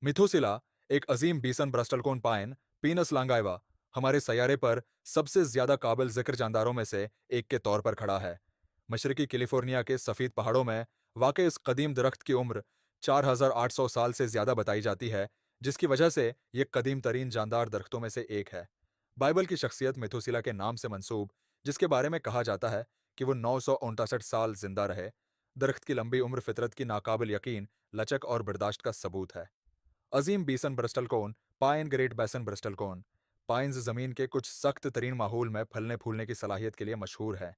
मिथुसिला, एक अजीम बीसन ब्रस्टलकोन पाइन, पीनस लांगाइवा, हमारे सैयारे पर सबसे ज्यादा काबिल जिक्र जानदारों में से एक के तौर पर खड़ा है। मशरकी कैलिफोर्निया के सफ़ीद पहाड़ों में वाक़ इस कदीम दरख्त की उम्र 4,800 साल से ज़्यादा बताई जाती है, जिसकी वजह से ये कदीम तरीन जानदार दरख्तों में से एक है। बाइबल की शख्सियत मेथुसिला के नाम से मंसूब, जिसके बारे में कहा जाता है कि वो 969 साल जिंदा रहे। दरख्त की लंबी उम्र फितरत की नाकाबिल यकीन लचक और बर्दाश्त का सबूत है। अजीम बीसन ब्रिस्टल कोन, पाइन ग्रेट बेसन ब्रिस्टल कोन, पाइन्स जमीन के कुछ सख्त तरीन माहौल में फलने फूलने की सलाहियत के लिए मशहूर है।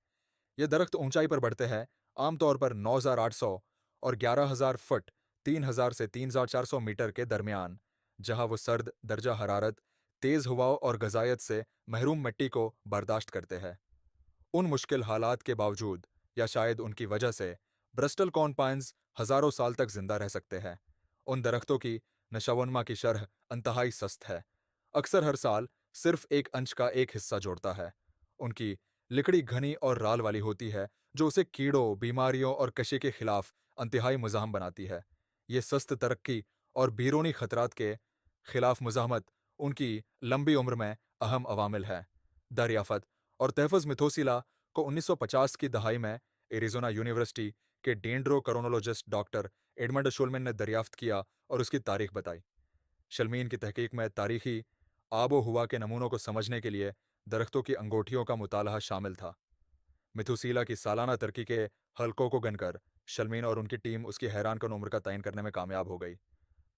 ये दरख्त ऊंचाई पर बढ़ते हैं, आमतौर पर 9,800 और 11,000 फुट 3,000 से 3,400 मीटर के दरमियान, जहां वो सर्द दर्जा हरारत, तेज हवाओं और गजायत से महरूम मिट्टी को बर्दाश्त करते हैं। उन मुश्किल हालात के बावजूद, या शायद उनकी वजह से, ब्रिस्टल कॉर्न पाइन्स हजारों साल तक जिंदा रह सकते हैं। उन दरख्तों की नशोवनमा की शरह अंतहाई सस्त है, अक्सर हर साल सिर्फ एक अंश का एक हिस्सा जोड़ता है। उनकी लकड़ी घनी और राल वाली होती है, जो उसे कीड़ों, बीमारियों और कशी के खिलाफ अंतहाई मुजाहम बनाती है। ये सस्त तरक्की और बीरूनी खतरात के खिलाफ मुजाहमत उनकी लंबी उम्र में अहम अवामिल है। दरियाफत और तहफ़्फ़ुज़ मिथोसिला को 1950 की दहाई में एरिज़ोना यूनिवर्सिटी के डेंड्रो करोनोलॉजिस्ट डॉक्टर एडमंड शोलमैन ने दरियाफ्त किया और उसकी तारीख बताई। शलमीन की तहकीक में तारीखी आबो हुआ के नमूनों को समझने के लिए दरख्तों की अंगूठियों का मुतालहा शामिल था। मिथुसीला की सालाना तरक्की के हलकों को गिनकर शलमीन और उनकी टीम उसकी हैरान कन उम्र का तयन करने में कामयाब हो गई।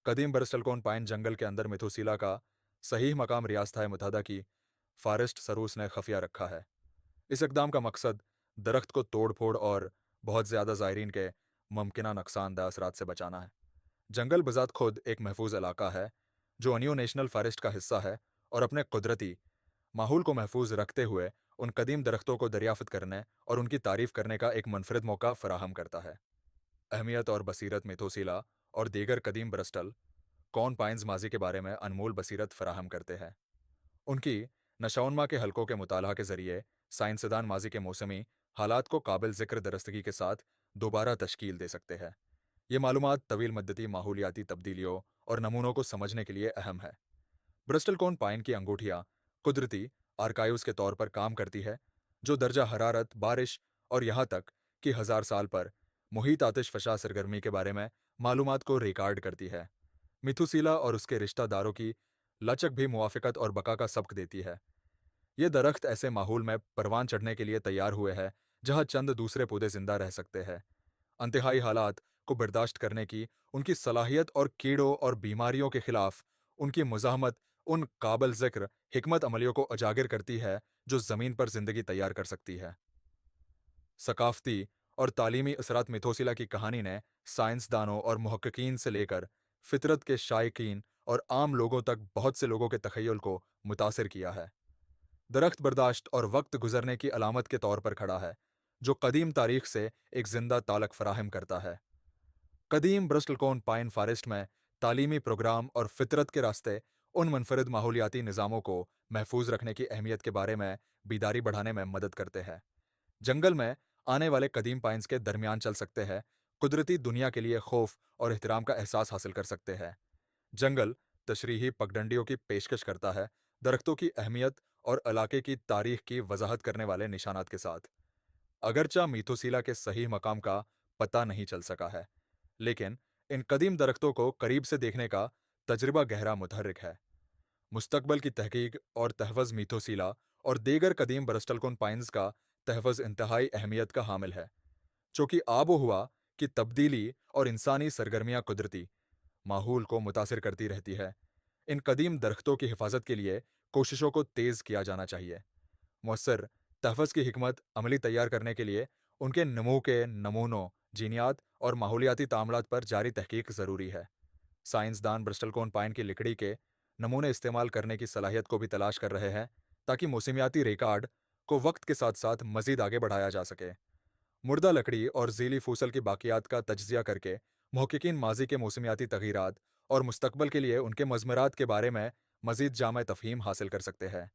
कदीम ब्रिस्टलकोन पाइन जंगल के अंदर मिथुसीला का सही मकाम रियासत मुत्तहदा की फॉरेस्ट सरूस ने खफिया रखा है। इस इकदाम का मकसद दरख्त को तोड़ फोड़ और बहुत ज़्यादा ज़ायरीन के मुमकिन नुकसानदा असरात से बचाना है। जंगल बज़ात खुद एक महफूज इलाका है, जो अनियो नेशनल फॉरेस्ट का हिस्सा है और अपने कुदरती माहौल को महफूज रखते हुए उन कदीम दरख्तों को दरियाफ्त करने और उनकी तारीफ करने का एक मुनफरद मौका फराहम करता है। अहमियत और बसीरत मेथोसिला और दीगर कदीम ब्रस्टल कॉर्न पाइन्स माजी के बारे में अनमोल बसीरत फराहम करते हैं। उनकी नशोनमा के हलकों के मुताला के जरिए साइंसदान माजी के मौसमी हालात को काबिल जिक्र दरस्तगी के साथ दोबारा तश्कील दे सकते हैं। ये मालूमात तवील मद्दती माहौलियाती तब्दीलियों और नमूनों को समझने के लिए अहम है। ब्रिस्टल कॉर्न पाइन की अंगूठियाँ कुदरती आर्काइव्स के तौर पर काम करती है, जो दर्जा हरारत, बारिश और यहाँ तक कि 1,000 साल पर मुहीत आतिश फशा सरगर्मी के बारे में मालूमात को रिकॉर्ड करती है। मिथुसीला और उसके रिश्तेदारों की लचक भी मुआफ़िकत और बका का सबक देती है। ये दरख्त ऐसे माहौल में परवान चढ़ने के लिए तैयार हुए हैं, जहाँ चंद दूसरे पौधे जिंदा रह सकते हैं। अंतहाई हालात को बर्दाश्त करने की उनकी सलाहियत और कीड़ों और बीमारियों के खिलाफ उनकी मुजाहमत उन काबिल जिक्र हिकमत अमलियों को उजागर करती है, जो ज़मीन पर ज़िंदगी तैयार कर सकती है। सकाफ़ती और तालीमी असरात मिथोसिला की कहानी ने साइंसदानों और मुहक्किकीन से लेकर फितरत के शायकीन और आम लोगों तक बहुत से लोगों के तखय्युल को मुतासिर किया है। दरख्त बर्दाश्त और वक्त गुजरने की अलामत के तौर पर खड़ा है, जो कदीम तारीख से एक जिंदा तालक फराहम करता है। कदीम ब्रिस्टलकोन पाइन फॉरेस्ट में तालीमी प्रोग्राम और फितरत के रास्ते उन मुनफरद माहौलियाती निज़ामों को महफूज रखने की अहमियत के बारे में बीदारी बढ़ाने में मदद करते हैं। जंगल में आने वाले कदीम पाइन्स के दरमियान चल सकते हैं, कुदरती दुनिया के लिए खौफ और एहतराम का एहसास हासिल कर सकते हैं। जंगल तशरीही पगडंडियों की पेशकश करता है, दरख्तों की अहमियत और इलाके की तारीख की वजाहत करने वाले निशानात के साथ। अगरचा मीथोसीला के सही मकाम का पता नहीं चल सका है, लेकिन इन कदीम दरख्तों को करीब से देखने का तजुर्बा गहरा मुतहर्रिक है। मुस्तकबल की तहकीक और तहफ़्फ़ुज़ मीथोसीला और दीगर कदीम ब्रिस्टलकोन पाइन्स का तहफ़्फ़ुज़ इंतहाई अहमियत का हामिल है, चूँकि आबो हवा की तब्दीली और इंसानी सरगर्मियाँ कुदरती माहौल को मुतासिर करती रहती है। इन कदीम दरख्तों की हिफाजत के लिए कोशिशों को तेज़ किया जाना चाहिए। मौसर तहफ़्फ़ुज़ की हिकमत अमली तैयार करने के लिए उनके नमू के नमूनों, जीनियात और माहौलियाती तामलात पर जारी तहकीक ज़रूरी है। साइंसदान ब्रिस्टलकोन पाइन की लकड़ी के नमूने इस्तेमाल करने की सलाहियत को भी तलाश कर रहे हैं, ताकि मौसमियाती रिकॉर्ड को वक्त के साथ साथ मज़ीद आगे बढ़ाया जा सके। मुर्दा लकड़ी और ज़ीली फूसल की बाकियात का तज्ज़िया करके मुहक्किकीन माजी के मौसमियाती तग़यीरात और मुस्तकबल के लिए उनके मज़मरात के बारे में मज़ीद जामा तफ़हीम हासिल कर सकते हैं।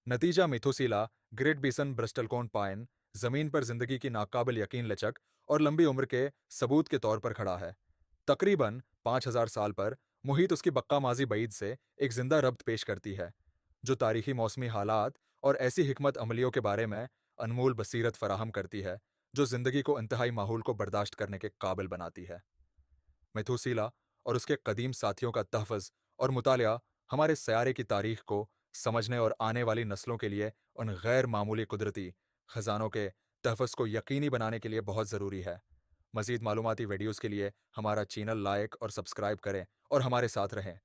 नतीजा मिथुसीला ग्रेट बीसन ब्रिस्टलकोन पाइन ज़मीन पर ज़िंदगी की नाकाबिल यकीन लचक और लंबी उम्र के सबूत के तौर पर खड़ा है। तकरीबन 5,000 साल पर محیط اس کی بقا ماضی بعید سے ایک زندہ ربط پیش کرتی ہے جو تاریخی موسمی حالات اور ایسی حکمت عملیوں کے بارے میں انمول بصیرت فراہم کرتی ہے جو زندگی کو انتہائی ماحول کو برداشت کرنے کے قابل بناتی ہے۔ میتھوسیلا اور اس کے قدیم ساتھیوں کا تحفظ اور مطالعہ ہمارے سیارے کی تاریخ کو سمجھنے اور آنے والی نسلوں کے لیے ان غیر معمولی قدرتی خزانوں کے تحفظ کو یقینی بنانے کے لیے بہت ضروری ہے۔ مزید معلوماتی ویڈیوز کے لیے ہمارا چینل لائک اور سبسکرائب کریں اور ہمارے ساتھ رہیں۔